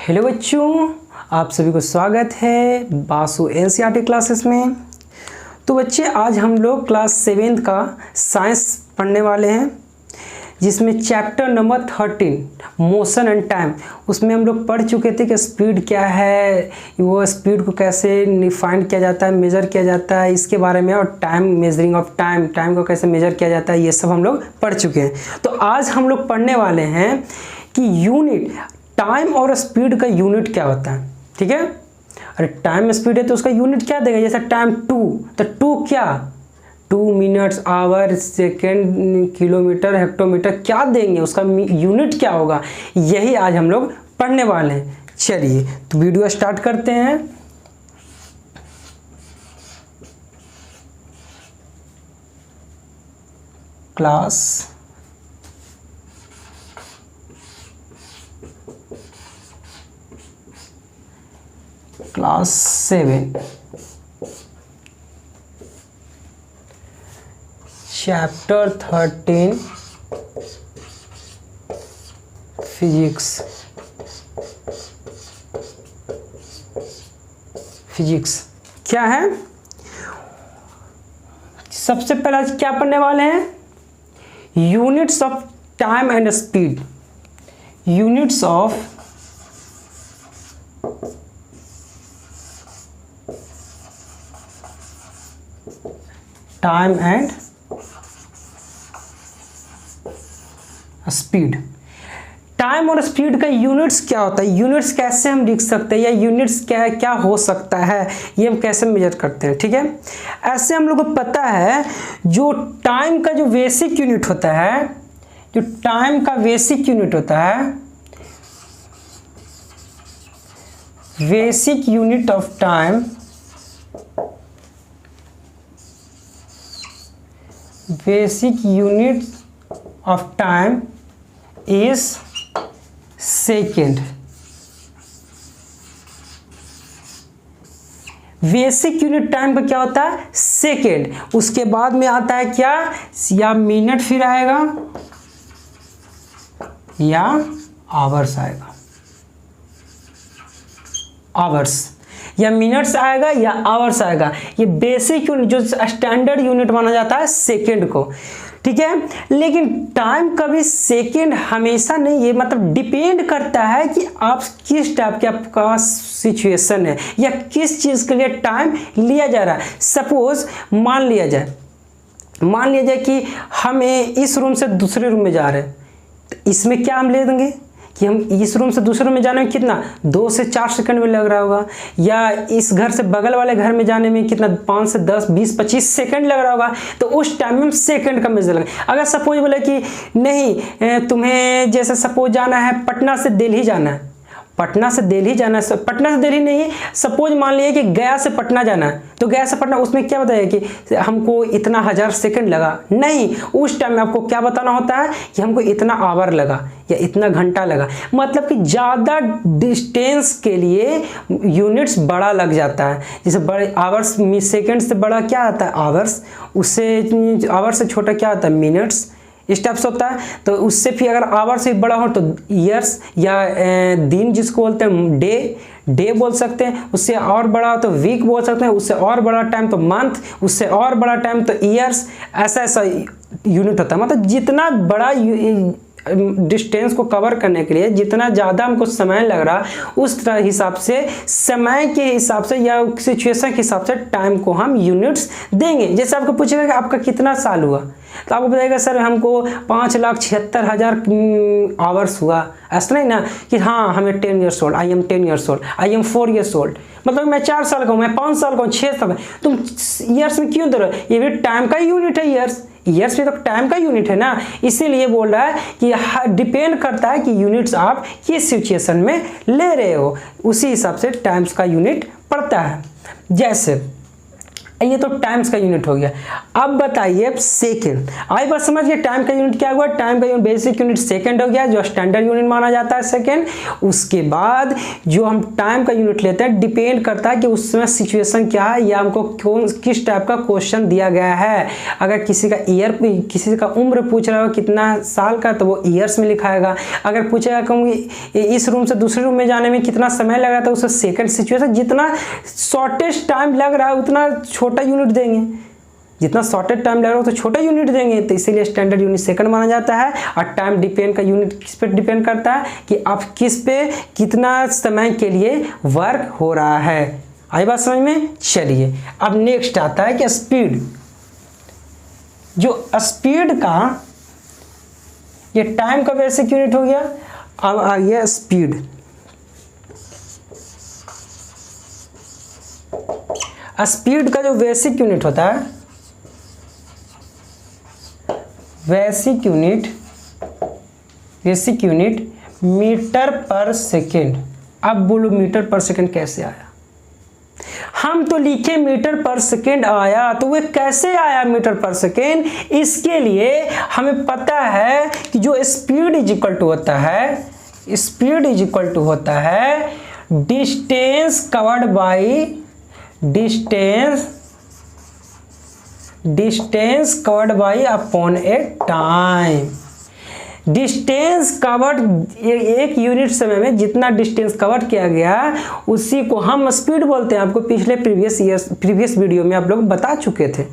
Hello बच्चों, आप सभी को स्वागत है बासु एनसीईआरटी क्लासेस में। तो बच्चे आज हम लोग क्लास 7 का साइंस पढ़ने वाले हैं, जिसमें chapter number 13 motion and time, उसमें हम लोग पढ़ चुके थे कि स्पीड क्या है, वो स्पीड को कैसे डिफाइन किया जाता है, मेज़र किया जाता है, इसके बारे में, और time, measuring of time, time को कैसे मेज़र किया जाता है, ये सब हम लोग पढ़ चुके हैं। तो आज हम लोग पढ़ने वाले हैं कि यूनिट, टाइम और स्पीड का यूनिट क्या होता है। ठीक है, अरे टाइम स्पीड है तो उसका यूनिट क्या देगा, जैसे टाइम 2, तो 2 क्या, 2 minutes, hour, second, kilometre, hectometre, क्या देंगे, उसका यूनिट क्या होगा, यही आज हम लोग पढ़ने वाले हैं। चलिए तो वीडियो स्टार्ट करते हैं। क्लास 7 चैप्टर 13 फिजिक्स क्या है, सबसे पहला क्या पढ़ने वाले हैं, units of time and speed. Units of time and speed. Time और स्पीड का यूनिट्स क्या होता है, यूनिट्स कैसे हम लिख सकते हैं, या यूनिट्स क्या क्या हो सकता है, ये हम कैसे मेजर करते हैं। ठीक है, ऐसे हम लोग को पता है जो टाइम का जो बेसिक यूनिट होता है, जो टाइम का बेसिक यूनिट होता है, basic unit of time, basic unit of time is second. Basic unit time का क्या होता है, सेकेंड। उसके बाद में आता है क्या, या मिनट फिर आएगा या आवर्स आएगा, आवर्स या मिनट्स आएगा या आवर्स आएगा। ये बेसिक यूनिट जो स्टैंडर्ड यूनिट माना जाता है सेकेंड को। ठीक है, लेकिन टाइम का भी सेकेंड हमेशा नहीं, ये मतलब डिपेंड करता है कि आप किस टाइप के आपका सिचुएशन है या किस चीज़ के लिए टाइम लिया जा रहा है। सपोज मान लिया जाए कि हमें इस रूम से दूसरे रूम में जा रहे हैं, तो इसमें क्या हम ले देंगे कि हम इस रूम से दूसरे रूम में जाने में कितना 2 से 4 सेकंड में लग रहा होगा, या इस घर से बगल वाले घर में जाने में कितना 5 से 10, 20, 25 सेकंड लग रहा होगा। तो उस टाइम में हम सेकंड का मेजर लगे। अगर सपोज बोले कि नहीं, तुम्हें जैसे सपोज जाना है पटना से दिल्ली जाना है, पटना से दिल्ली नहीं, सपोज मान लिया कि गया से पटना जाना है, तो गया से पटना, उसमें क्या बताया कि हमको इतना 1000 सेकंड लगा, नहीं, उस टाइम में आपको क्या बताना होता है कि हमको इतना आवर लगा या इतना घंटा लगा। मतलब कि ज़्यादा डिस्टेंस के लिए यूनिट्स बड़ा लग जाता है। जैसे बड़े आवर्स, सेकेंड से बड़ा क्या आता है आवर्स, उससे आवर से छोटा क्या आता है मिनट्स, इस टाइप से होता है। तो उससे फिर अगर आवर से बड़ा हो तो ईयर्स, या दिन जिसको बोलते हैं डे बोल सकते हैं। उससे और बड़ा हो तो वीक बोल सकते हैं। उससे और बड़ा टाइम तो मंथ, उससे और बड़ा टाइम तो ईयर्स। ऐसा यूनिट होता है। मतलब जितना बड़ा डिस्टेंस को कवर करने के लिए जितना ज़्यादा हमको समय लग रहा, उस तरह हिसाब से, समय के हिसाब से या सिचुएशन के हिसाब से टाइम को हम यूनिट्स देंगे। जैसे आपको पूछेगा कि आपका कितना साल हुआ, तो आपको बताएगा सर हमको 5,76,000 आवर्स हुआ। ऐसा नहीं ना कि हाँ हमें 10 years old, I am 10 years old, I am 4 years old. मतलब मैं 4 साल का हूँ, मैं 5 साल का हूँ, 6 साल का। तुम ईयर्स में क्यों दे रहे हो, ये भी टाइम का यूनिट है। ईयर्स में तो टाइम का यूनिट है ना, इसीलिए बोल रहा है कि डिपेंड करता है कि यूनिट्स आप किस सिचुएशन में ले रहे हो, उसी हिसाब से टाइम्स का यूनिट पड़ता है। जैसे ये तो टाइम्स का यूनिट हो गया। अब बताइए सेकंड, आई बात समझ गए। टाइम का यूनिट क्या हुआ, टाइम का यूनिट बेसिक यूनिट सेकंड हो गया जो स्टैंडर्ड यूनिट माना जाता है सेकंड। उसके बाद जो हम टाइम का यूनिट लेते हैं डिपेंड करता है कि उस समय सिचुएशन क्या है या हमको किस टाइप का क्वेश्चन दिया गया है। अगर किसी का ईयर, किसी का उम्र पूछ रहा हो कितना साल का, तो वो ईयर्स में लिखाएगा। अगर पूछेगा कि इस रूम से दूसरे रूम में जाने में कितना समय लगा, तो उसे सेकंड सिचुएशन, जितना शॉर्टेस्ट टाइम लग रहा है उतना छोटा यूनिट देंगे, जितना शॉर्टेस्ट टाइम लग रहा है तो छोटा यूनिट देंगे। तो इसीलिए स्टैंडर्ड यूनिट सेकंड माना जाता है। और टाइम डिपेंड का यूनिट किस पे डिपेंड करता है कि आप किस पे कितना समय के लिए वर्क हो रहा है। आई बात समझ में। चलिए अब नेक्स्ट आता है कि स्पीड। जो स्पीड का, ये टाइम का बेसिक यूनिट हो गया। अब आ गया स्पीड। स्पीड का जो बेसिक यूनिट होता है, basic unit metre per second. अब बोलो मीटर पर सेकेंड कैसे आया। हम तो लिखे मीटर पर सेकेंड आया, तो वह कैसे आया मीटर पर सेकेंड। इसके लिए हमें पता है कि जो स्पीड इज इक्वल टू होता है, स्पीड इज इक्वल टू होता है distance covered by distance covered by upon A time. Distance covered, एक यूनिट समय में जितना डिस्टेंस कवर किया गया उसी को हम स्पीड बोलते हैं। आपको पिछले प्रीवियस वीडियो में आप लोग बता चुके थे।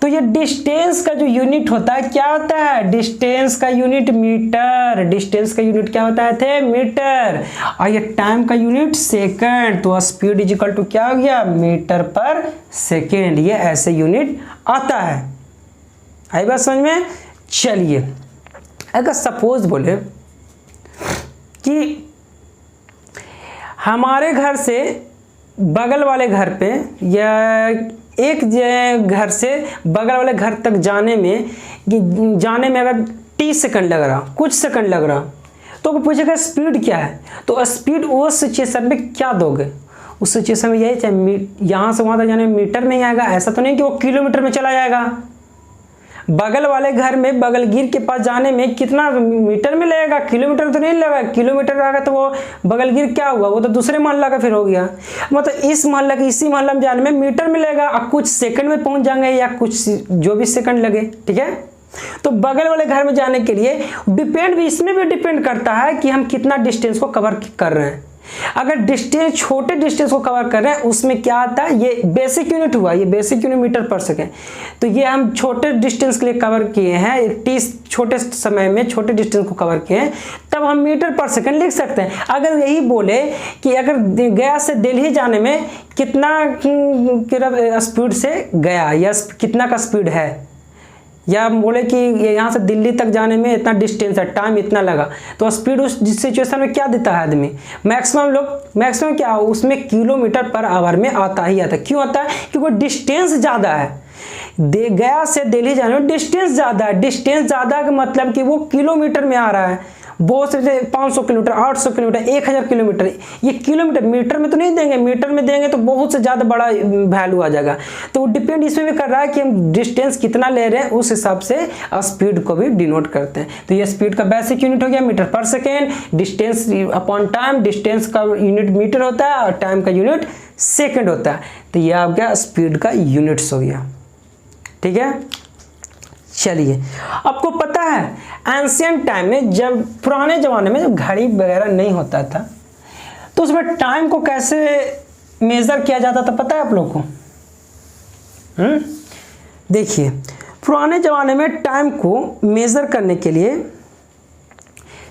तो ये डिस्टेंस का जो यूनिट होता है क्या होता है, डिस्टेंस का यूनिट मीटर। डिस्टेंस का यूनिट क्या होता है थे, मीटर। और ये टाइम का यूनिट सेकंड। तो स्पीड इज इक्वल टू क्या हो गया, मीटर पर सेकंड। ये ऐसे यूनिट आता है। आई बात समझ में। चलिए अगर सपोज बोले कि हमारे घर से बगल वाले घर पे या एक घर से बगल वाले घर तक जाने में अगर 30 सेकंड लग रहा, कुछ सेकंड लग रहा, तो पूछेगा स्पीड क्या है। तो स्पीड उस सिचुएशन में क्या दोगे। उस सिचुएशन में यही चाहे यहाँ से वहाँ तक जाने में मीटर में ही आएगा। ऐसा तो नहीं कि वो किलोमीटर में चला जाएगा। बगल वाले घर में बगलगीर के पास जाने में कितना मीटर में लगेगा, किलोमीटर तो नहीं लगा। किलोमीटर आएगा तो वो बगलगीर क्या हुआ, वो तो दूसरे मोहल्ला का फिर हो गया। मतलब इस मोहल्ला के इसी मोहल्ला में जाने में मीटर में लगेगा और कुछ सेकंड में पहुंच जाएंगे या कुछ जो भी सेकंड लगे। ठीक है। तो बगल वाले घर में जाने के लिए डिपेंड भी, इसमें भी डिपेंड करता है कि हम कितना डिस्टेंस को कवर कर रहे हैं। अगर डिस्टेंस, छोटे डिस्टेंस को कवर कर रहे हैं उसमें क्या आता है, ये बेसिक यूनिट हुआ, ये basic unit metre per second. तो ये हम छोटे डिस्टेंस के लिए कवर किए हैं, 30 छोटे समय में छोटे डिस्टेंस को कवर किए हैं, तब हम मीटर पर सेकेंड लिख सकते हैं। अगर यही बोले कि अगर गया से दिल्ली जाने में कितना स्पीड से गया या कितना का स्पीड है, या बोले कि यहाँ से दिल्ली तक जाने में इतना डिस्टेंस है, टाइम इतना लगा, तो स्पीड उस सिचुएशन में क्या देता है आदमी, मैक्सिमम क्या उसमें किलोमीटर पर आवर में आता ही आता है। क्यों आता है, क्योंकि डिस्टेंस ज़्यादा है। गया से दिल्ली जाने में डिस्टेंस ज़्यादा है। डिस्टेंस ज़्यादा का मतलब कि वो किलोमीटर में आ रहा है। बहुत से 500 किलोमीटर, 800 किलोमीटर, 1000 किलोमीटर, ये किलोमीटर, मीटर में तो नहीं देंगे। मीटर में देंगे तो बहुत से ज़्यादा बड़ा वैल्यू आ जाएगा। तो वो डिपेंड इसमें भी कर रहा है कि हम डिस्टेंस कितना ले रहे हैं, उस हिसाब से स्पीड को भी डिनोट करते हैं। तो ये स्पीड का बेसिक यूनिट हो गया metre per second. Distance upon time, distance का यूनिट मीटर होता है और टाइम का यूनिट सेकेंड होता है। तो ये आ गया स्पीड का यूनिट्स हो गया। ठीक है। चलिए आपको पता है एंशिएंट टाइम में, जब पुराने ज़माने में जब घड़ी वगैरह नहीं होता था तो उसमें टाइम को कैसे मेज़र किया जाता था पता है आप लोग को। देखिए पुराने ज़माने में टाइम को मेज़र करने के लिए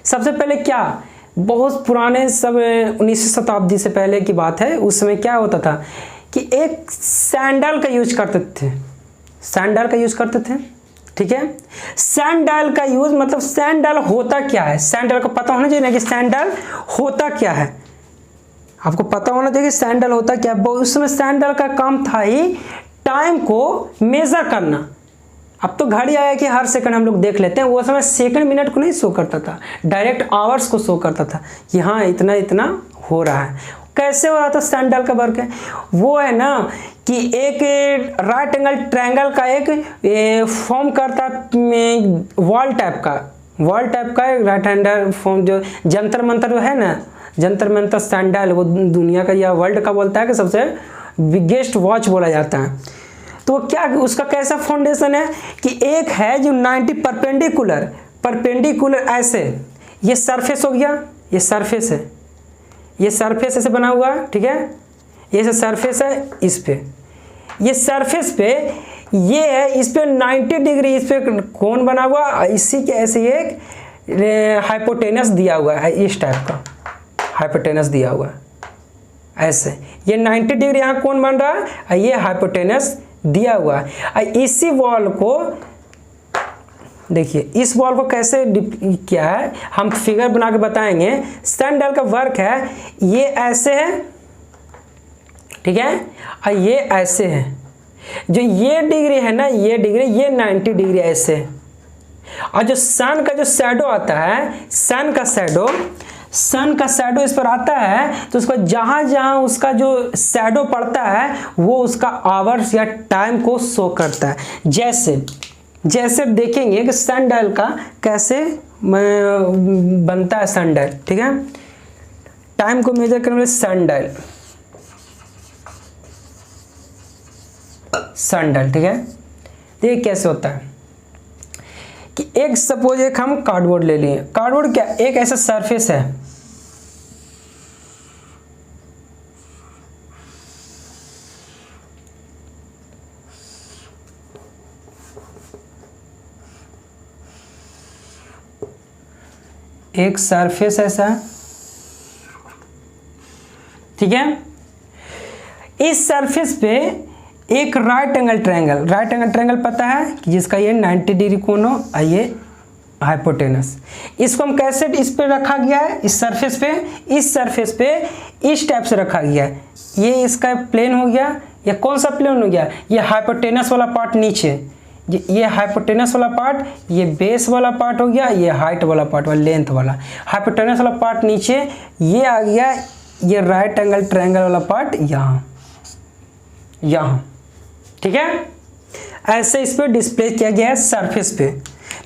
सबसे पहले क्या, बहुत पुराने सब 19वीं शताब्दी से पहले की बात है, उस समय क्या होता था कि एक सैंडल का यूज करते थे। सैंडल का यूज करते थे। ठीक है। सैंडल का यूज मतलब सैंडल होता क्या है, सैंडल को पता होना चाहिए ना कि सैंडल होता क्या है। आपको पता होना चाहिए कि सैंडल होता क्या है। उस समय सैंडल का काम था ही टाइम को मेजर करना। अब तो घड़ी आया कि हर सेकंड हम लोग देख लेते हैं, वो समय सेकंड मिनट को नहीं शो करता था, डायरेक्ट आवर्स को शो करता था कि हाँ इतना इतना हो रहा है। कैसे हो रहा था, सैंडल का वर्क है वो है ना कि एक राइट एंगल ट्रायंगल का एक फॉर्म करता है वॉल टाइप का राइट हैंडर फॉर्म, जो जंतर मंतर जो है ना, जंतर मंतर सैंडल, वो दुनिया का या वर्ल्ड का बोलता है कि सबसे बिगेस्ट वॉच बोला जाता है। तो क्या उसका कैसा फाउंडेशन है कि एक है जो 90 परपेंडिकुलर ऐसे, ये सरफेस हो गया, ये सरफेस है, ये सरफेस ऐसे बना हुआ है, ठीक है, ये सरफेस है, इस पे ये सरफेस पे ये है, इस पे 90 डिग्री इस पे कोण बना हुआ, इसी के ऐसे एक हाइपोटेनस दिया हुआ है, इस टाइप का हाइपोटेनस दिया हुआ है ऐसे, ये 90 डिग्री यहाँ कोण बन रहा है, ये हाइपोटेनस दिया हुआ है। इसी वॉल को देखिए, इस वॉल को कैसे किया है हम फिगर बना के बताएंगे। सैंडल का वर्क है, ये ऐसे है, ठीक है, और ये ऐसे है, जो ये डिग्री है ना, ये डिग्री, ये 90 डिग्री ऐसे है। और जो सन का जो शैडो आता है, सन का शैडो इस पर आता है, तो उसको जहां जहां उसका जो शैडो पड़ता है वो उसका आवर्स या टाइम को शो करता है। जैसे देखेंगे कि सनडायल का कैसे बनता है सनडायल, ठीक है, टाइम को मेजर करने वाले सनडायल, ठीक है। ये कैसे होता है कि एक सपोज एक हम कार्डबोर्ड ले लिए, कार्डबोर्ड क्या एक ऐसा सरफेस है, एक सरफेस ऐसा, ठीक है, इस सरफेस पे एक राइट एंगल ट्रायंगल पता है कि जिसका ये 90 डिग्री कोण हो, ये हाइपोटेनस, इसको हम कैसे इस पे रखा गया है, इस सरफेस पे इस टाइप से रखा गया है। ये इसका प्लेन हो गया, या कौन सा प्लेन हो गया, ये हाइपोटेनस वाला पार्ट नीचे, ये हाइपोटेनस वाला पार्ट, ये बेस वाला पार्ट हो गया, ये हाइट वाला पार्ट वाला लेंथ वाला, हाइपोटेनस वाला पार्ट नीचे, ये आ गया ये राइट एंगल ट्रायंगल वाला पार्ट यहाँ, ठीक है। ऐसे इस पे डिस्प्ले किया गया है सरफेस पे।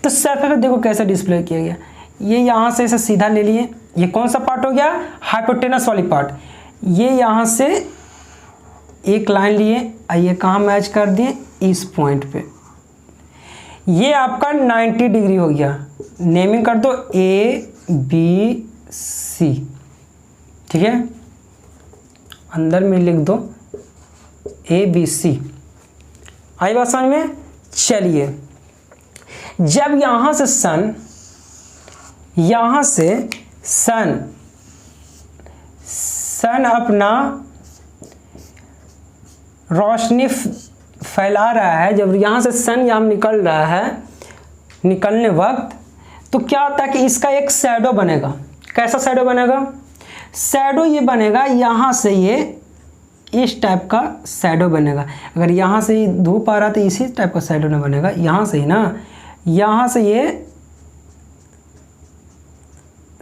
तो सरफेस पे देखो कैसे डिस्प्ले किया गया, ये यहाँ से इसे सीधा ले लिए, ये कौन सा पार्ट हो गया, हाइपोटेनस वाली पार्ट, ये यहाँ से एक लाइन लिए, ये कहाँ मैच कर दिए, इस पॉइंट पे, ये आपका 90 डिग्री हो गया। नेमिंग कर दो ABC, ठीक है, अंदर में लिख दो ABC। आई बात समझ में। चलिए, जब यहां से सन अपना रोशनी फैला रहा है, जब यहाँ से सन यहाँ निकल रहा है, निकलने वक्त तो क्या होता है कि इसका एक शैडो बनेगा। कैसा शैडो बनेगा, शैडो ये बनेगा यहाँ से, ये इस टाइप का शैडो बनेगा। अगर यहाँ से ही धूप आ रहा तो इसी टाइप का शैडो ना बनेगा, यहाँ से ही ना, यहाँ से ये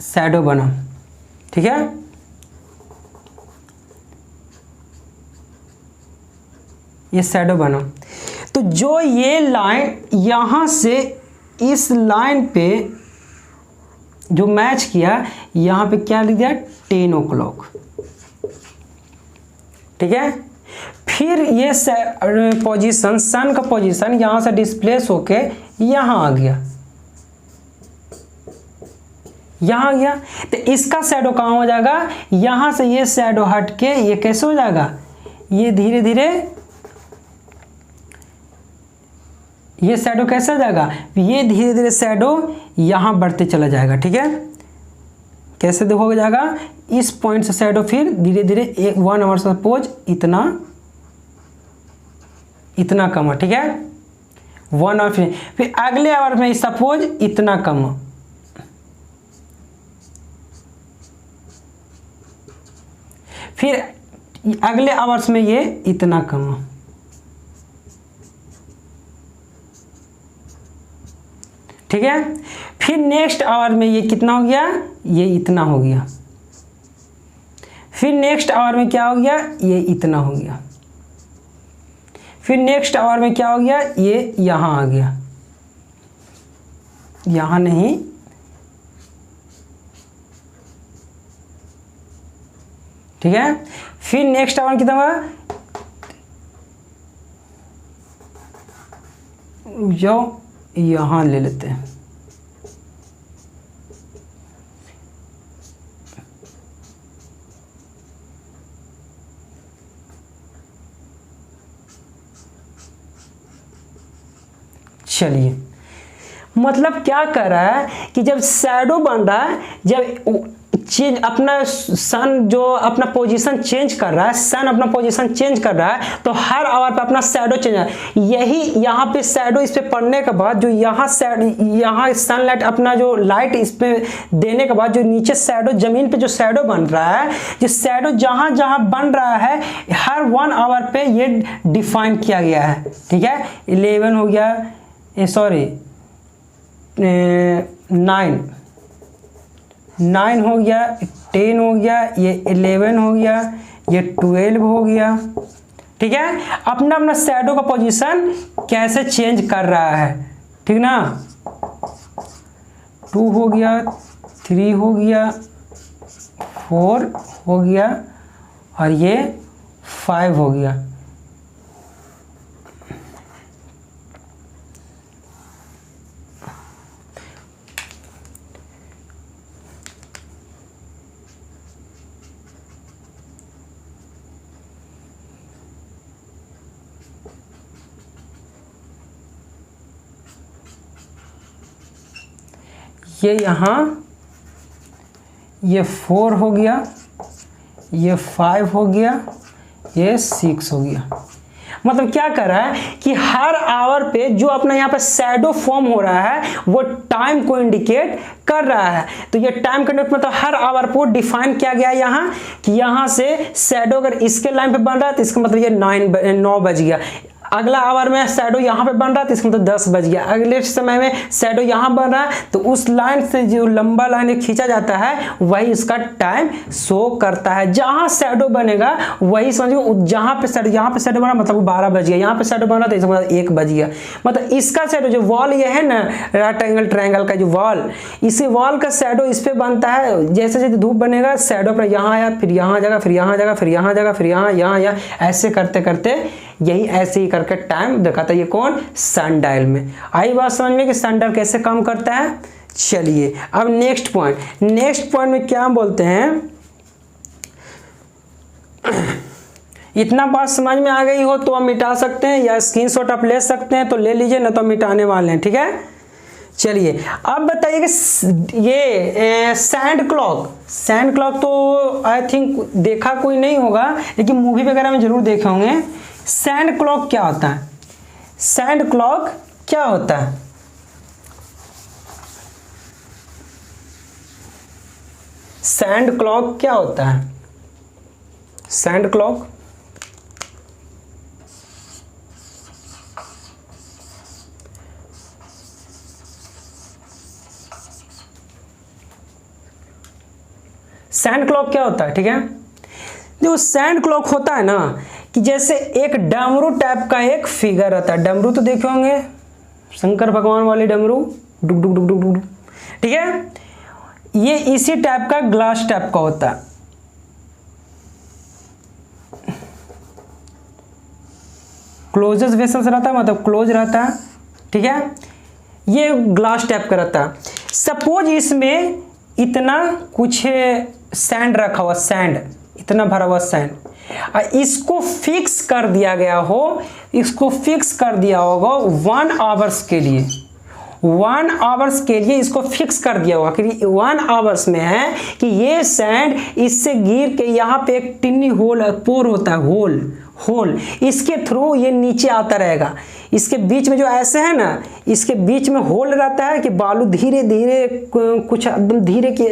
शैडो बना, ठीक है। ये शैडो बना, तो जो ये लाइन यहाँ से इस लाइन पे जो मैच किया, यहाँ पे क्या लिख दिया 10 o'clock, ठीक है। फिर ये पोजीशन, सन का पोजीशन यहाँ से डिस्प्लेस होके यहाँ आ गया, यहाँ आ गया, तो इसका शैडो कहाँ हो जाएगा, यहाँ से ये शैडो हट के ये कैसे हो जाएगा, ये धीरे धीरे ये शैडो कैसे हो जाएगा, ये धीरे धीरे शैडो यहाँ बढ़ते चला जाएगा, ठीक है। कैसे देखोगे जाएगा, इस पॉइंट से शैडो फिर धीरे धीरे 1 आवर सपोज इतना कम है, ठीक है, 1 आवर, फिर अगले आवर में सपोज इतना कम, फिर अगले आवर्स में ये इतना कम, ठीक है। फिर नेक्स्ट आवर में ये कितना हो गया, ये इतना हो गया, फिर नेक्स्ट आवर में क्या हो गया, ये इतना हो गया, फिर नेक्स्ट आवर में क्या हो गया, ये यहाँ आ गया, यहाँ नहीं, ठीक है। फिर नेक्स्ट आवर कितना हुआ, जो यहाँ ले लेते हैं, चलिए मतलब क्या कर रहा है कि जब शैडो बन रहा है, जब चेंज अपना सन जो अपना पोजीशन चेंज कर रहा है, सन अपना पोजीशन चेंज कर रहा है, तो हर आवर पे अपना शैडो चेंज है। यही यहाँ पे शैडो इस पे पड़ने के बाद जो यहाँ यहाँ सनलाइट अपना जो लाइट इस पे देने के बाद जो नीचे शैडो जमीन पे जो शैडो बन रहा है, जो शैडो जहाँ जहाँ बन रहा है हर 1 आवर पे ये डिफाइन किया गया है, ठीक है। 11 हो गया, सॉरी 9 हो गया, 10 हो गया, ये 11 हो गया, ये 12 हो गया, ठीक है। अपना अपना शैडो का पोजीशन कैसे चेंज कर रहा है, ठीक ना। 2 हो गया, 3 हो गया, 4 हो गया और ये 5 हो गया। ये यहाँ ये 4 हो गया, ये 5 हो गया, ये 6 हो गया। मतलब क्या कर रहा है कि हर आवर पे जो अपना यहाँ पे शैडो फॉर्म हो रहा है वो टाइम को इंडिकेट कर रहा है। तो ये टाइम का मतलब हर आवर को डिफाइन किया गया यहाँ कि यहाँ से शैडो अगर इसके लाइन पे बन रहा है तो इसका मतलब ये 9 बज गया। अगला आवर में शैडो यहाँ पे बन रहा है तो इसका मतलब 10 बज गया। अगले समय में शैडो यहाँ बन रहा है तो उस लाइन से जो लंबा लाइन खींचा जाता है वही इसका टाइम शो करता है। जहाँ शैडो बनेगा वही समझो, जहाँ पे शैडो यहाँ पे शैडो बना मतलब 12 बज गया, यहाँ पे शैडो बन रहा तो इसका मतलब 1 बज गया। मतलब इसका शैडो जो वॉल ये है ना राइट एंगल ट्रायंगल का जो वॉल, इसी वॉल का शैडो इस पे बनता है। जैसे जैसे धूप बनेगा शैडो पर यहाँ आया, फिर यहाँ जगह, फिर यहाँ जगह, फिर यहाँ जगह, फिर यहाँ ऐसे करते करते यही ऐसे ही करके टाइम दिखाता है। ये कौन, सन डायल में। आई बात समझ में कि सन डायल कैसे काम करता है। चलिए अब नेक्स्ट पॉइंट में क्या बोलते हैं, इतना बात समझ में आ गई हो तो हम मिटा सकते हैं या स्क्रीनशॉट आप ले सकते हैं तो ले लीजिए, ना तो मिटाने वाले हैं, ठीक है। चलिए अब बताइए कि ये सैंड क्लॉक तो आई थिंक देखा कोई नहीं होगा लेकिन मूवी वगैरह में जरूर देखे होंगे। सैंड क्लॉक क्या होता है, सैंड क्लॉक क्या होता है, सैंड क्लॉक क्या होता है, सैंड क्लॉक सैंड क्लॉक क्या होता है, ठीक है। जो सैंड क्लॉक होता है ना कि जैसे एक डमरू टाइप का एक फिगर रहता है। डमरू तो देखे होंगे, शंकर भगवान वाले डमरू, डुक डुक डुक डुक डुक, ठीक है। ये इसी टाइप का ग्लास टाइप का होता है। क्लोजेस वेसल्स रहता है, मतलब क्लोज रहता है, ठीक है। ये ग्लास टाइप का रहता है। सपोज इसमें इतना कुछ सैंड रखा हुआ, सैंड इतना भरा हुआ सैंड, इसको फिक्स कर दिया गया हो, इसको फिक्स कर दिया होगा 1 आवर्स के लिए, 1 आवर्स के लिए इसको फिक्स कर दिया होगा कि 1 आवर्स में है कि ये सैंड इससे गिर के यहाँ पे एक टिन्नी होल पोर होता है, होल इसके थ्रू ये नीचे आता रहेगा। इसके बीच में जो ऐसे है ना इसके बीच में होल रहता है कि बालू धीरे धीरे कुछ एकदम धीरे के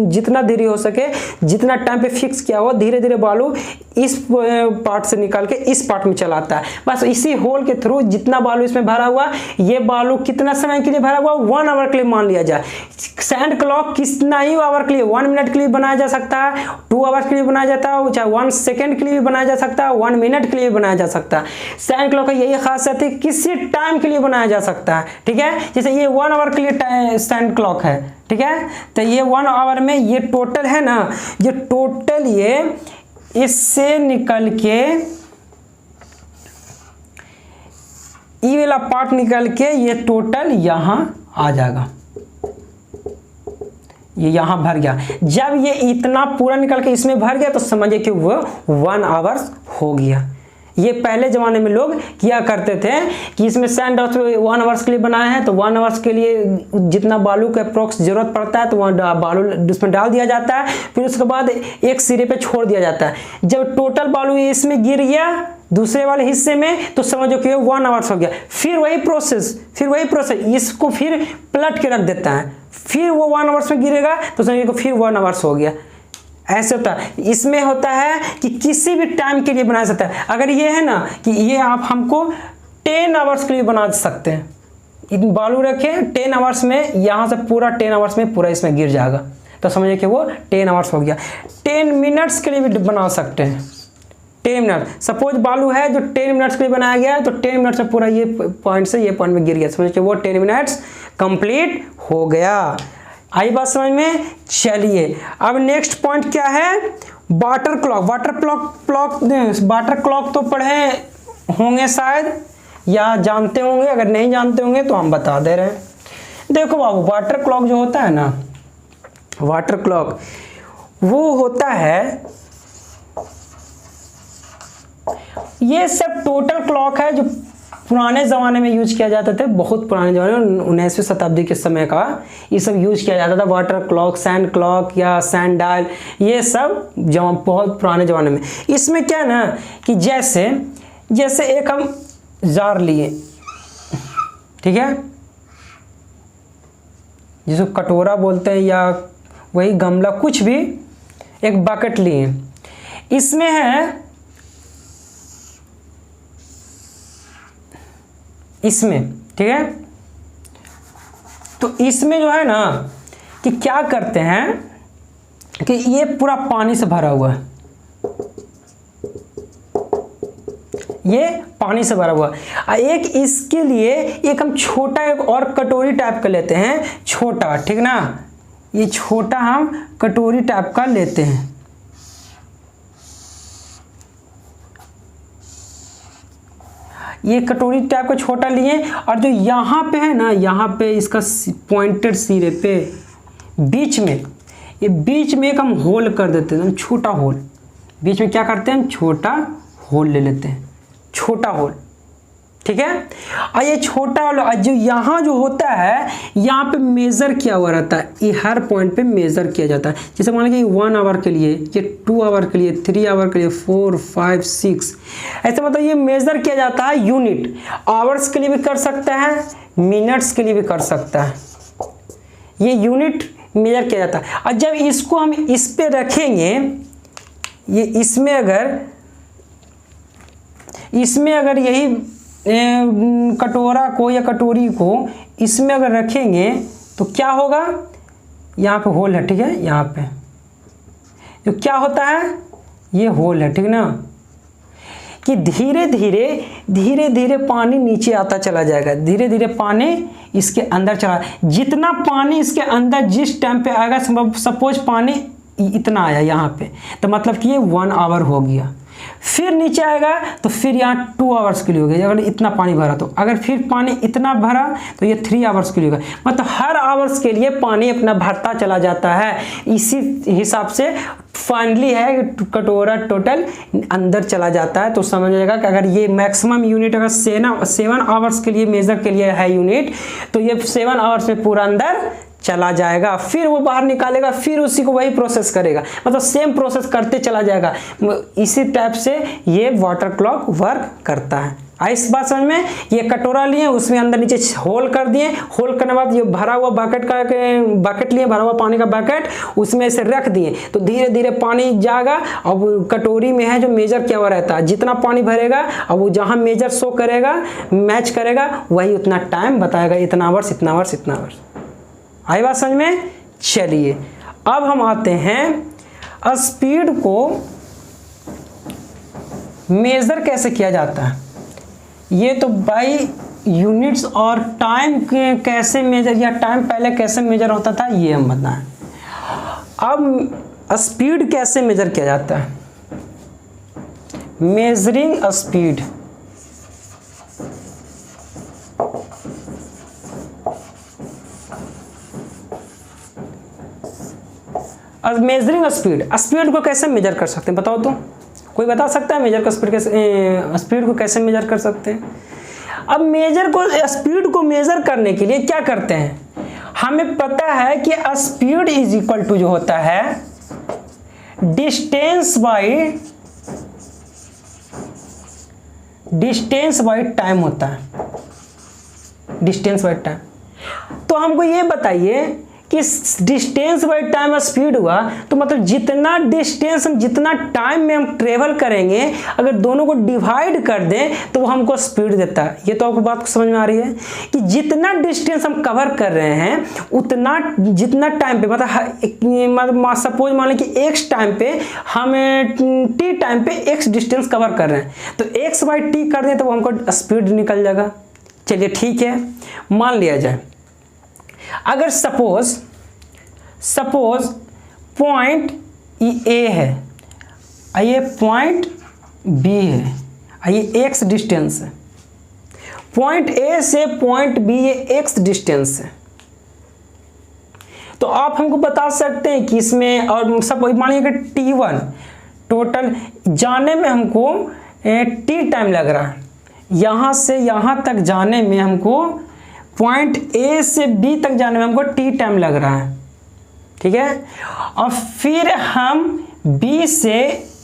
जितना धीरे हो सके, जितना टाइम पे फिक्स किया हुआ धीरे धीरे बालू इस पार्ट से निकाल के इस पार्ट में चलाता है। बस इसी होल के थ्रू जितना बालू इसमें भरा हुआ, ये बालू कितना समय के लिए भरा हुआ, 1 आवर के लिए मान लिया जाए। सैंड क्लॉक कितना ही आवर के लिए, 1 मिनट के लिए बनाया जा सकता है, 2 आवर्स के लिए बनाया जाता है, चाहे 1 सेकेंड के लिए भी बनाया जा सकता है, 1 मिनट के लिए भी बनाया जा सकता है। सैंड क्लॉक का यही खासियत है, किसी टाइम के लिए बनाया जा सकता है। ठीक है, जैसे ये 1 आवर के लिए सैंड क्लॉक है। ठीक है, तो ये 1 आवर में ये टोटल है ना, ये टोटल ये इससे निकल के ये वाला पार्ट निकल के ये टोटल यहां आ जाएगा, ये यहां भर गया। जब ये इतना पूरा निकल के इसमें भर गया तो समझिए कि वो 1 आवर्स हो गया। ये पहले ज़माने में लोग किया करते थे कि इसमें सैंड 1 आवर्स के लिए बनाए हैं, तो 1 आवर्स के लिए जितना बालू का अप्रोक्स जरूरत पड़ता है तो वहाँ बालू उसमें डाल दिया जाता है, फिर उसके बाद एक सिरे पे छोड़ दिया जाता है। जब टोटल बालू इसमें गिर गया दूसरे वाले हिस्से में तो समझो कि 1 आवर्स हो गया। फिर वही प्रोसेस इसको फिर पलट के रख देता है, फिर वो 1 आवर्स में गिरेगा तो समझिए कि फिर 1 आवर्स हो गया। ऐसे होता है। इसमें होता है कि किसी भी टाइम के लिए बना सकता है। अगर ये है ना कि ये आप हमको 10 आवर्स के लिए बना सकते हैं, बालू रखें 10 आवर्स में, यहाँ से पूरा 10 आवर्स में पूरा इसमें गिर जाएगा तो समझिए कि वो 10 आवर्स हो गया। 10 मिनट्स के लिए भी बना सकते हैं, 10 मिनट। सपोज बालू है जो 10 मिनट्स के लिए बनाया गया है तो 10 मिनट से पूरा ये पॉइंट से ये पॉइंट में गिर गया, समझिए कि वो 10 मिनट्स कंप्लीट हो गया। आई बात समझ में? चलिए अब नेक्स्ट पॉइंट क्या है, वाटर क्लॉक। वाटर क्लॉक तो पढ़े होंगे शायद या जानते होंगे, अगर नहीं जानते होंगे तो हम बता दे रहे हैं। देखो बाबू, वाटर क्लॉक जो होता है ना, वाटर क्लॉक वो होता है, ये सब टोटल क्लॉक है जो पुराने ज़माने में यूज किया जाता था, बहुत पुराने ज़माने में 19वीं शताब्दी के समय का ये सब यूज किया जाता था। वाटर क्लॉक, सैंड क्लॉक या सैंड डायल, ये सब बहुत पुराने ज़माने में। इसमें क्या है ना कि जैसे एक हम जार लिए, ठीक है, जिसको कटोरा बोलते हैं या वही गमला, कुछ भी, एक बकेट लिए, इसमें है इसमें, ठीक है, तो इसमें जो है ना कि क्या करते हैं कि ये पूरा पानी से भरा हुआ है, ये पानी से भरा हुआ है। एक इसके लिए एक हम छोटा एक और कटोरी टाइप का लेते हैं, छोटा, ठीक ना, ये छोटा हम कटोरी टाइप का लेते हैं। ये कटोरी टाइप का छोटा लिए, और जो यहाँ पे है ना, यहाँ पे इसका पॉइंटेड सिरे पे बीच में, ये बीच में एक हम होल कर देते हैं, छोटा होल। बीच में क्या करते हैं, हम छोटा होल ले लेते हैं, छोटा होल, ठीक है। और ये छोटा होल जो यहाँ जो होता है, यहाँ पे मेज़र किया हुआ रहता है, ये हर पॉइंट पे मेज़र किया जाता है। जैसे मान लीजिए 1 आवर के लिए, ये 2 आवर के लिए, 3 आवर के लिए, 4, 5, 6, ऐसे मतलब ये मेज़र किया जाता है यूनिट। आवर्स के लिए भी कर सकता है, मिनट्स के लिए भी कर सकता है, ये यूनिट मेजर किया जाता है। और जब इसको हम इस पे रखेंगे, ये इसमें अगर यही कटोरा को या कटोरी को इसमें अगर रखेंगे तो क्या होगा, यहाँ पे होल है, ठीक है, यहाँ पे तो क्या होता है, ये होल है, ठीक ना, कि धीरे धीरे पानी नीचे आता चला जाएगा, धीरे धीरे पानी इसके अंदर चला। जितना पानी इसके अंदर जिस टाइम पे आएगा, सपोज पानी इतना आया यहाँ पे, तो मतलब कि ये 1 आवर हो गया। फिर नीचे आएगा तो फिर यहाँ 2 आवर्स के लिए हो गया, अगर इतना पानी भरा तो। अगर फिर पानी इतना भरा तो ये 3 आवर्स के लिए होगा। मतलब हर आवर्स के लिए पानी अपना भरता चला जाता है। इसी हिसाब से फाइनली है कटोरा टोटल अंदर चला जाता है। तो समझ जाएगा कि अगर ये मैक्सिमम यूनिट अगर 7 आवर्स के लिए मेजर के लिए है यूनिट, तो ये 7 आवर्स में पूरा अंदर चला जाएगा। फिर वो बाहर निकालेगा, फिर उसी को वही प्रोसेस करेगा, मतलब सेम प्रोसेस करते चला जाएगा। इसी टाइप से ये वाटर क्लॉक वर्क करता है। इस बात समझ में। ये कटोरा लिए, उसमें अंदर नीचे होल कर दिए, होल करने के बाद ये भरा हुआ बकेट लिए, भरा हुआ पानी का बकेट, उसमें ऐसे रख दिए तो धीरे धीरे पानी जाएगा। अब कटोरी में है जो मेजर किया हुआ रहता है, जितना पानी भरेगा अब वो जहाँ मेजर शो करेगा, मैच करेगा, वही उतना टाइम बताएगा, इतना आवर्स इतना आवर्स इतना आवर्स। आई बात समझ में। चलिए अब हम आते हैं स्पीड को मेजर कैसे किया जाता है। ये तो बाई यूनिट्स और टाइम के कैसे मेजर, या टाइम पहले कैसे मेजर होता था ये हम बताएं। अब स्पीड कैसे मेजर किया जाता है। मेजरिंग स्पीड, अब मेजरिंग स्पीड को कैसे मेजर कर सकते हैं बताओ तो, कोई बता सकता है मेजर का स्पीड कैसे, स्पीड को कैसे मेजर कर सकते हैं। अब स्पीड को मेजर करने के लिए क्या करते हैं, हमें पता है कि स्पीड इज इक्वल टू जो होता है डिस्टेंस बाई टाइम होता है, डिस्टेंस बाई टाइम। तो हमको ये बताइए कि डिस्टेंस बाई टाइम स्पीड हुआ तो मतलब जितना डिस्टेंस हम जितना टाइम में हम ट्रेवल करेंगे, अगर दोनों को डिवाइड कर दें तो वो हमको स्पीड देता है। ये तो आपको बात समझ में आ रही है कि जितना डिस्टेंस हम कवर कर रहे हैं उतना, जितना टाइम पे मतलब सपोज मान लें कि एक्स टाइम पे हम टी टाइम पे एक्स डिस्टेंस कवर कर रहे हैं, तो एक्स बाई टी कर दें तो वो हमको स्पीड निकल जाएगा। चलिए ठीक है, मान लिया जाए अगर सपोज पॉइंट ए है, ये पॉइंट बी है, ये एक्स डिस्टेंस है, पॉइंट ए से पॉइंट बी ये एक्स डिस्टेंस है। तो आप हमको बता सकते हैं कि इसमें, और सब मान लीजिए कि T1 टोटल जाने में हमको टी टाइम लग रहा है, यहाँ से यहाँ तक जाने में हमको, पॉइंट ए से बी तक जाने में हमको टी टाइम लग रहा है, ठीक है। और फिर हम बी से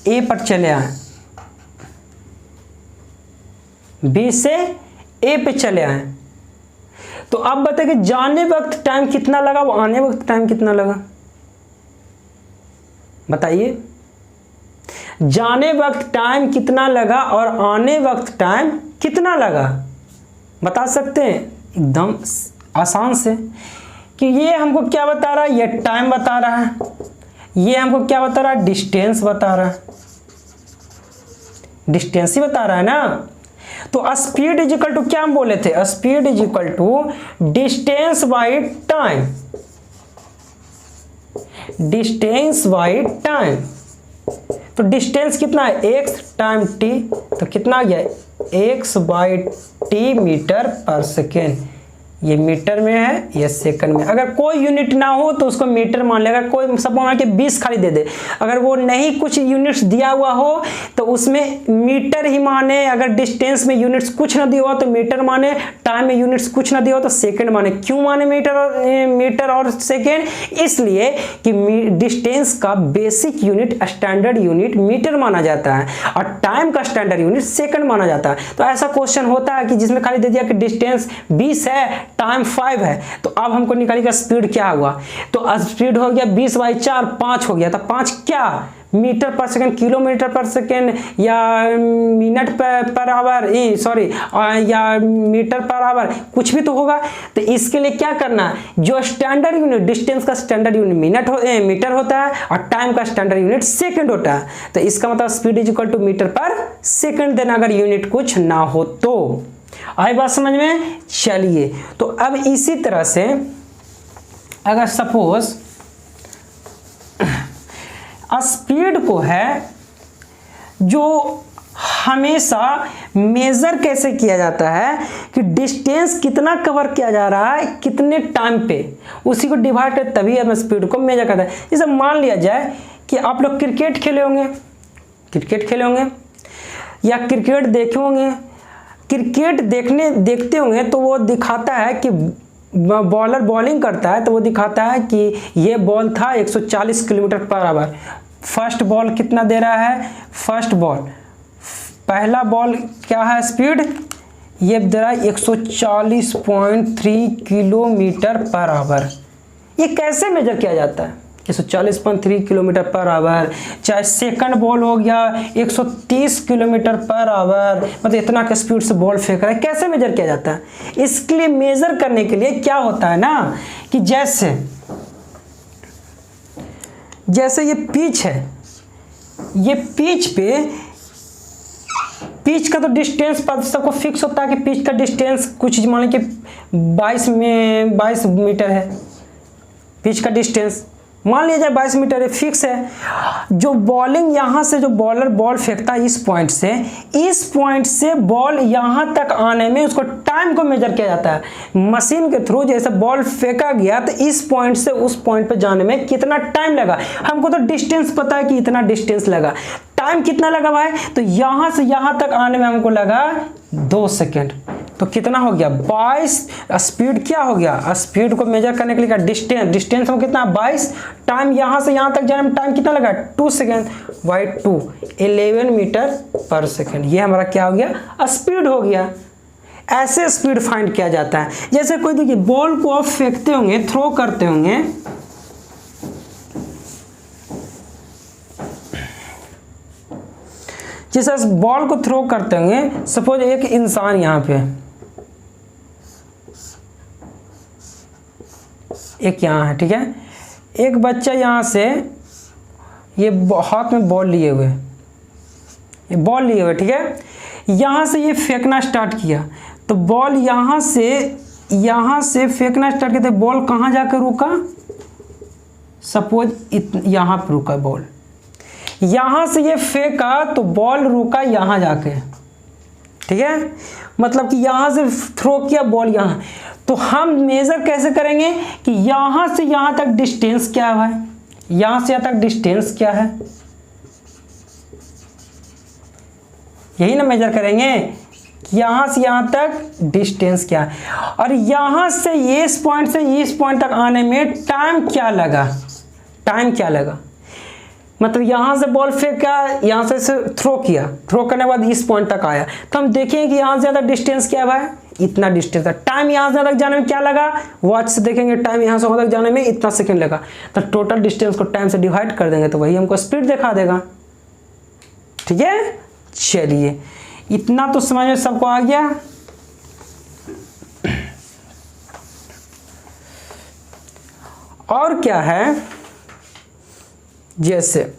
ए पर चले आए, बी से ए पे चले आए, तो अब बताइए कि जाने वक्त टाइम कितना लगा, वो आने वक्त टाइम कितना लगा, बताइए। जाने वक्त टाइम कितना लगा और आने वक्त टाइम कितना लगा, बता सकते हैं एकदम आसान से कि ये हमको क्या बता रहा है, ये टाइम बता रहा है, ये हमको क्या बता रहा है, डिस्टेंस बता रहा है, डिस्टेंस ही बता रहा है ना। तो स्पीड इज इक्वल टू क्या हम बोले थे, speed is equal to distance by time, distance by time. तो डिस्टेंस कितना है, एक्स टाइम टी, तो कितना आ गया, x by t metre per second. ये मीटर में है, ये सेकंड में। अगर कोई यूनिट ना हो तो उसको मीटर मान ले, अगर कोई सब मान के 20 खाली दे दे, अगर वो नहीं कुछ यूनिट्स दिया हुआ हो तो उसमें मीटर ही माने, अगर डिस्टेंस में यूनिट्स कुछ ना दिया हो तो मीटर माने, टाइम में यूनिट्स कुछ ना दिया हो तो सेकंड माने। क्यों माने मीटर और सेकंड, इसलिए कि डिस्टेंस का basic unit standard unit metre माना जाता है और टाइम का स्टैंडर्ड यूनिट सेकंड माना जाता है। तो ऐसा क्वेश्चन होता है कि जिसमें खाली दे दिया कि डिस्टेंस 20 है, टाइम 5 है, तो अब हमको निकालिएगा स्पीड क्या हुआ, तो स्पीड हो गया 20/4, 5 हो गया। तो 5 क्या, मीटर पर सेकंड, किलोमीटर पर सेकंड, या मिनट पर आवर, सॉरी, या मीटर पर आवर, कुछ भी तो होगा। तो इसके लिए क्या करना, जो स्टैंडर्ड यूनिट, डिस्टेंस का स्टैंडर्ड यूनिट मीटर होता है और टाइम का स्टैंडर्ड यूनिट सेकंड होता है। तो इसका मतलब speed is equal to metre per second देना, अगर यूनिट कुछ ना हो तो। आई बात समझ में। चलिए तो अब इसी तरह से अगर सपोज स्पीड को है जो हमेशा मेजर कैसे किया जाता है कि डिस्टेंस कितना कवर किया जा रहा है कितने टाइम पे, उसी को डिवाइड कर तभी हम स्पीड को मेजर करते हैं। जैसे मान लिया जाए कि आप लोग क्रिकेट खेले होंगे या क्रिकेट देखे होंगे, क्रिकेट देखते होंगे तो वो दिखाता है कि बॉलर बॉलिंग करता है तो वो दिखाता है कि ये बॉल था 140 kilometre per hour. First ball कितना दे रहा है, फर्स्ट बॉल पहला बॉल क्या है स्पीड, ये दे रहा है 140.3 किलोमीटर पर आवर। ये कैसे मेजर किया जाता है 140.3 किलोमीटर पर आवर, चाहे सेकंड बॉल हो गया 130 किलोमीटर पर आवर, मतलब इतना का स्पीड से बॉल फेंक रहा है, कैसे मेजर किया जाता है? इसके लिए मेजर करने के लिए क्या होता है ना कि जैसे ये पिच है, ये पिच पे पिच का तो डिस्टेंस सबको फिक्स होता है कि पिच का डिस्टेंस कुछ मान लीजिए कि 22 मीटर है, पिच का डिस्टेंस मान लिया जाए 22 मीटर है, फिक्स है। जो बॉलिंग यहाँ से जो बॉलर बॉल फेंकता है इस पॉइंट से बॉल यहाँ तक आने में उसको टाइम को मेजर किया जाता है मशीन के थ्रू। जैसे बॉल फेंका गया तो इस पॉइंट से उस पॉइंट पे जाने में कितना टाइम लगा, हमको तो डिस्टेंस पता है कि इतना डिस्टेंस लगा, टाइम कितना लगा भाई, तो यहाँ से यहाँ तक आने में हमको लगा 2 सेकेंड। तो कितना हो गया 22। स्पीड क्या हो गया, स्पीड को मेजर करने के लिए डिस्टेंस में कितना 22, टाइम यहाँ से यहाँ तक जाने में टाइम कितना लगा 2 second, by 2 11 metre per second. ये हमारा क्या हो गया स्पीड हो गया। ऐसे स्पीड फाइंड किया जाता है। जैसे कोई देखिए बॉल को आप फेंकते होंगे, थ्रो करते होंगे, जैसे बॉल को थ्रो करते होंगे, सपोज एक इंसान यहाँ पे एक यहाँ है, ठीक है, एक बच्चा यहाँ से ये हाथ में बॉल लिए हुए, ठीक है, यहाँ से ये फेंकना स्टार्ट किया तो बॉल यहाँ से फेंकना स्टार्ट किया तो बॉल कहाँ जाकर रुका, सपोज यहाँ पर रुका बॉल, यहाँ से ये फेंका तो बॉल रुका यहाँ जाके, ठीक है, मतलब कि यहाँ से थ्रो किया बॉल यहाँ। तो हम मेजर कैसे करेंगे कि यहाँ से यहाँ तक डिस्टेंस क्या है, यहाँ से यहाँ तक डिस्टेंस क्या है, यही ना मेजर करेंगे कि यहाँ से यहाँ तक डिस्टेंस क्या है, और यहाँ से इस पॉइंट से इस पॉइंट तक आने में टाइम क्या लगा, मतलब यहाँ से बॉल फेंका, यहाँ से थ्रो किया, थ्रो करने के बाद इस पॉइंट तक आया, तो हम देखेंगे कि यहाँ से ज़्यादा डिस्टेंस क्या है भाई, इतना डिस्टेंस है। टाइम यहाँ से तक जाने में क्या लगा, वॉच से देखेंगे टाइम यहाँ से वहाँ तक जाने में इतना सेकंड लगा, तो टोटल डिस्टेंस को टाइम से डिवाइड कर देंगे तो वही हमको स्पीड दिखा देगा। ठीक है, चलिए इतना तो समझ में सबको आ गया। और क्या है, जैसे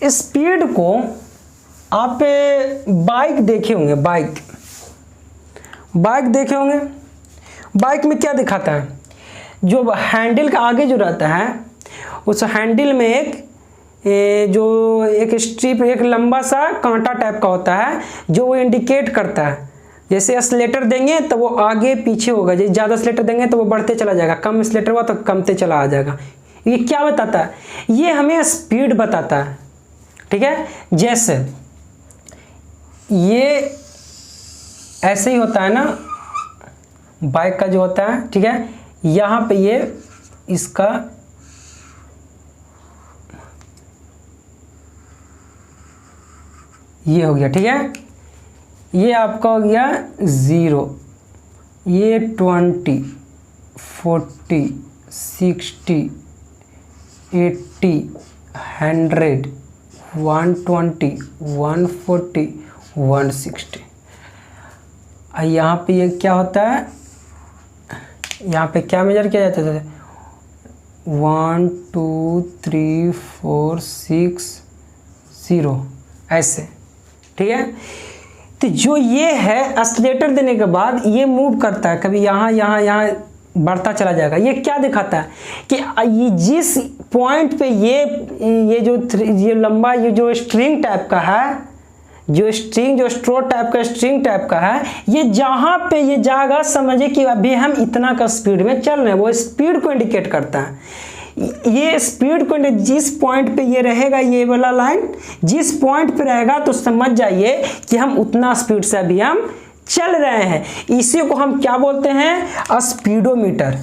स्पीड को आप बाइक देखे होंगे, बाइक देखे होंगे, बाइक में क्या दिखाता है, जो हैंडल का आगे जो रहता है उस हैंडल में एक स्ट्रिप, एक लंबा सा कांटा टाइप का होता है जो वो इंडिकेट करता है। जैसे एक्सीलरेटर देंगे तो वो आगे पीछे होगा, जैसे ज़्यादा एक्सीलरेटर देंगे तो वो बढ़ते चला जाएगा, कम एक्सीलरेटर हुआ तो कमते चला आ जाएगा। ये क्या बताता है, ये हमें स्पीड बताता है। ठीक है, जैसे ये ऐसे ही होता है ना बाइक का जो होता है, ठीक है, यहाँ पे ये इसका ये हो गया, ठीक है, ये आपका हो गया 0, ये 20, 40, 60, 80, 100, 120, 140, 160। यहाँ पे ये क्या होता है, यहाँ पे क्या मेजर किया जाता है, 1 2 3 4 6 0 ऐसे। ठीक है, तो जो ये है एक्सीलरेटर देने के बाद ये मूव करता है, कभी यहाँ यहाँ यहाँ बढ़ता चला जाएगा। ये क्या दिखाता है कि ये जिस पॉइंट पे ये लंबा ये जो स्ट्रिंग टाइप का है, जो स्ट्रो टाइप का स्ट्रिंग टाइप का है, ये जहाँ पे ये जाएगा समझिए कि अभी हम इतना का स्पीड में चल रहे हैं, वो स्पीड को इंडिकेट करता है। ये स्पीड को जिस पॉइंट पे ये रहेगा, ये वाला लाइन जिस पॉइंट पे रहेगा तो समझ जाइए कि हम उतना स्पीड से अभी हम चल रहे हैं। इसी को हम क्या बोलते हैं, स्पीडोमीटर।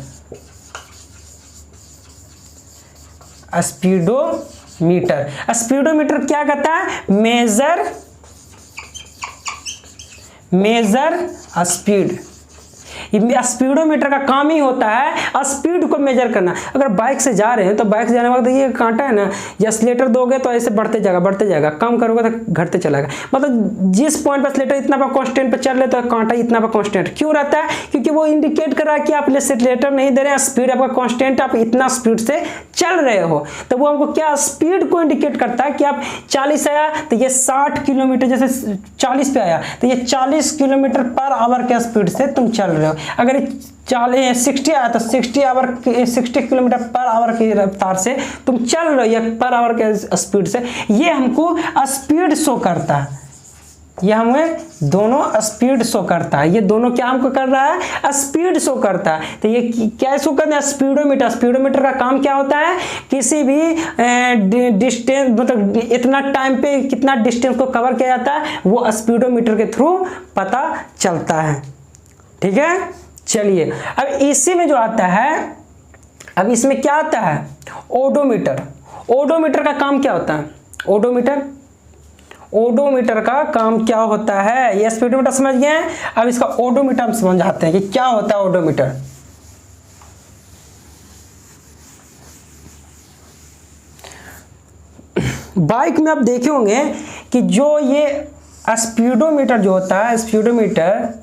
मीटर। स्पीडोमीटर क्या करता है? Major speed. स्पीडोमीटर का काम ही होता है स्पीड को मेजर करना। अगर बाइक से जा रहे हैं तो बाइक से जाने वक्त ये कांटा है ना, या एक्सीलेटर दोगे तो ऐसे बढ़ते जाएगा, कम करोगे तो घटते चलाएगा। मतलब जिस पॉइंट पर एक्सीलेटर इतना पर कांस्टेंट पे चल रहे तो कांटा इतना पर कांस्टेंट क्यों रहता है? क्योंकि वो इंडिकेट कर रहा है कि आप एक्सीलेटर नहीं दे रहे हैं, स्पीड आपका कांस्टेंट, आप इतना स्पीड से चल रहे हो। तो वो हमको क्या स्पीड को इंडिकेट करता है कि आप 40 आया तो ये 60 किलोमीटर, जैसे 40 पे आया तो ये 40 किलोमीटर पर आवर के स्पीड से तुम चल रहे हो। अगर 60 आया तो 60 किलोमीटर पर आवर की रफ्तार से तुम चल रहे हो, या पर आवर के स्पीड से। ये हमको स्पीड शो करता है, ये हमें दोनों स्पीड शो करता है। ये दोनों क्या हमको कर रहा है? स्पीड शो करता है। तो ये क्या शो करता है? स्पीडोमीटर का काम क्या होता है? किसी भी डिस्टेंस, मतलब इतना टाइम पे कितना डिस्टेंस को कवर किया जाता है वो स्पीडोमीटर के थ्रू पता चलता है। ठीक है, चलिए अब इसी में जो आता है, अब इसमें क्या आता है? ओडोमीटर का काम क्या होता है? ओडोमीटर का काम क्या होता है? ये स्पीडोमीटर समझ गए हैं, अब इसका ओडोमीटर हम समझ जाते हैं कि क्या होता है ओडोमीटर। बाइक में आप देखे होंगे कि जो ये स्पीडोमीटर जो होता है, स्पीडोमीटर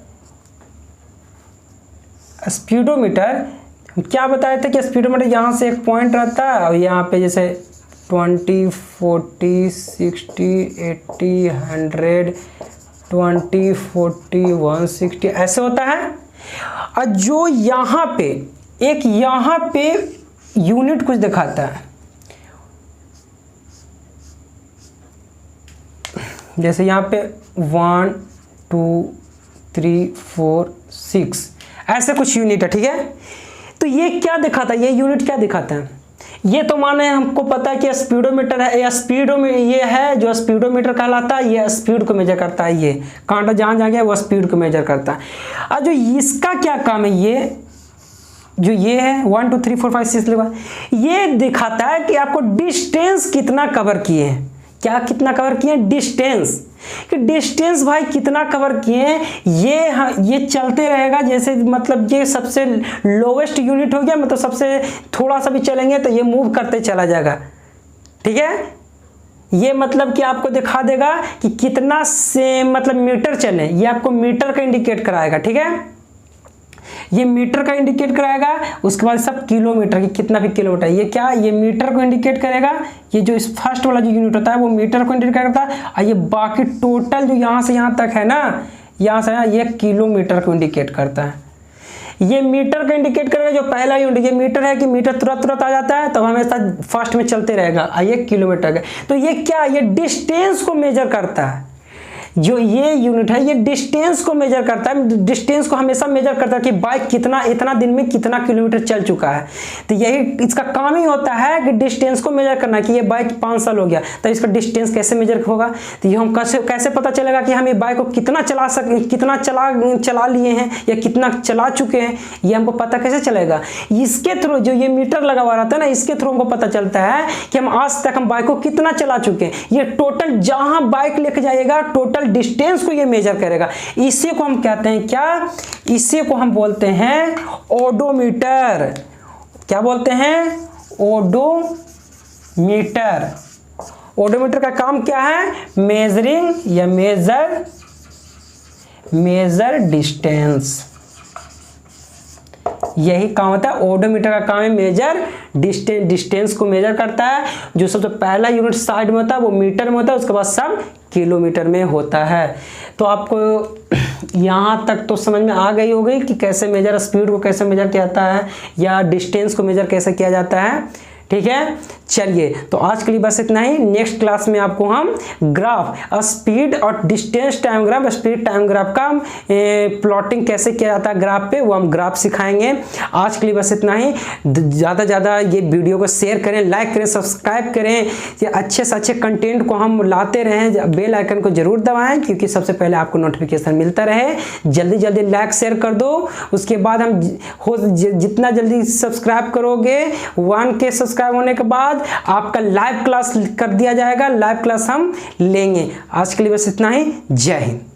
क्या बताए थे कि स्पीडोमीटर यहाँ से एक पॉइंट रहता है और यहाँ पे जैसे 20, 40, 60, 80, 100, 20, 40, 160 ऐसे होता है। और जो यहाँ पे यूनिट कुछ दिखाता है, जैसे यहाँ पे 1, 2, 3, 4, 6 ऐसे कुछ यूनिट है। ठीक है, तो ये क्या दिखाता है? ये यूनिट क्या दिखाता है? ये तो माने हमको पता है कि स्पीडोमीटर है, या ये है जो स्पीडोमीटर कहलाता है, ये स्पीड को मेजर करता है। ये कांटा जहाँ गया वो स्पीड को मेजर करता है। और जो इसका क्या काम है, ये है 1, 2, 3, 4, 5, 6 लेवल, ये दिखाता है कि आपको डिस्टेंस कितना कवर किए हैं। क्या कितना कवर किए? डिस्टेंस। कि डिस्टेंस भाई कितना कवर किए हैं, ये चलते रहेगा। जैसे मतलब ये सबसे लोवेस्ट यूनिट हो गया, मतलब सबसे थोड़ा सा भी चलेंगे तो ये मूव करते चला जाएगा। ठीक है, ये मतलब कि आपको दिखा देगा कि कितना से मतलब मीटर चले, ये आपको मीटर का इंडिकेट कराएगा। ठीक है, ये मीटर का इंडिकेट कराएगा। उसके बाद सब किलोमीटर की कितना भी किलोमीटर, ये क्या, ये मीटर को इंडिकेट करेगा। ये जो इस फर्स्ट वाला जो यूनिट होता है वो मीटर को इंडिकेट करता है, और ये बाकी टोटल जो यहाँ से यहाँ तक है ना, यहाँ से ये किलोमीटर को इंडिकेट करता है। ये मीटर को इंडिकेट करेगा। जो पहला यूनिट ये मीटर है कि मीटर तुरंत आ जाता है तो हमेशा फर्स्ट में चलते रहेगा, और ये किलोमीटर का। तो ये क्या, ये डिस्टेंस को मेजर करता है। जो ये यूनिट है ये डिस्टेंस को मेजर करता है, डिस्टेंस को हमेशा मेजर करता है कि बाइक इतना दिन में कितना किलोमीटर चल चुका है। तो यही इसका काम ही होता है कि डिस्टेंस को मेजर करना, कि ये बाइक 5 साल हो गया तो इसका डिस्टेंस कैसे मेजर होगा। तो ये हम कैसे पता चलेगा कि हम ये बाइक को कितना चला लिए हैं या कितना चला चुके हैं, ये हमको पता कैसे चलेगा? इसके थ्रू, जो ये मीटर लगा हुआ रहता है ना, इसके थ्रू हमको पता चलता है कि हम आज तक हम बाइक को कितना चला चुके हैं। ये टोटल जहां बाइक लेके जाएगा टोटल डिस्टेंस को ये मेजर करेगा। इसी को हम कहते हैं क्या? इसी को हम बोलते हैं ओडोमीटर। क्या बोलते हैं? ओडोमीटर। ओडोमीटर का काम क्या है? मेजरिंग या मेजर डिस्टेंस, यही काम होता है। ओडोमीटर का काम है मेजर डिस्टेंस को मेजर करता है। जो सबसे पहला यूनिट साइड में होता है वो मीटर में होता है, उसके बाद सब किलोमीटर में होता है। तो आपको यहाँ तक तो समझ में आ गई होगी कि कैसे मेजर, स्पीड को कैसे मेजर किया जाता है या डिस्टेंस को मेजर कैसे किया जाता है। ठीक है, चलिए तो आज के लिए बस इतना ही। नेक्स्ट क्लास में आपको हम ग्राफ, स्पीड और distance time graph, speed time graph का प्लॉटिंग कैसे किया जाता है ग्राफ पे, वो हम ग्राफ सिखाएंगे। आज के लिए बस इतना ही। ज़्यादा से ज़्यादा ये वीडियो को शेयर करें, लाइक करें, सब्सक्राइब करें। ये अच्छे से अच्छे कंटेंट को हम लाते रहें। बेल आइकन को जरूर दबाएं क्योंकि सबसे पहले आपको नोटिफिकेशन मिलता रहे। जल्दी लाइक शेयर कर दो। उसके बाद हम जितना जल्दी सब्सक्राइब करोगे, 1K सब्सक्राइब सब्सक्राइब होने के बाद आपका लाइव क्लास कर दिया जाएगा, लाइव क्लास हम लेंगे। आज के लिए बस इतना ही। जय हिंद।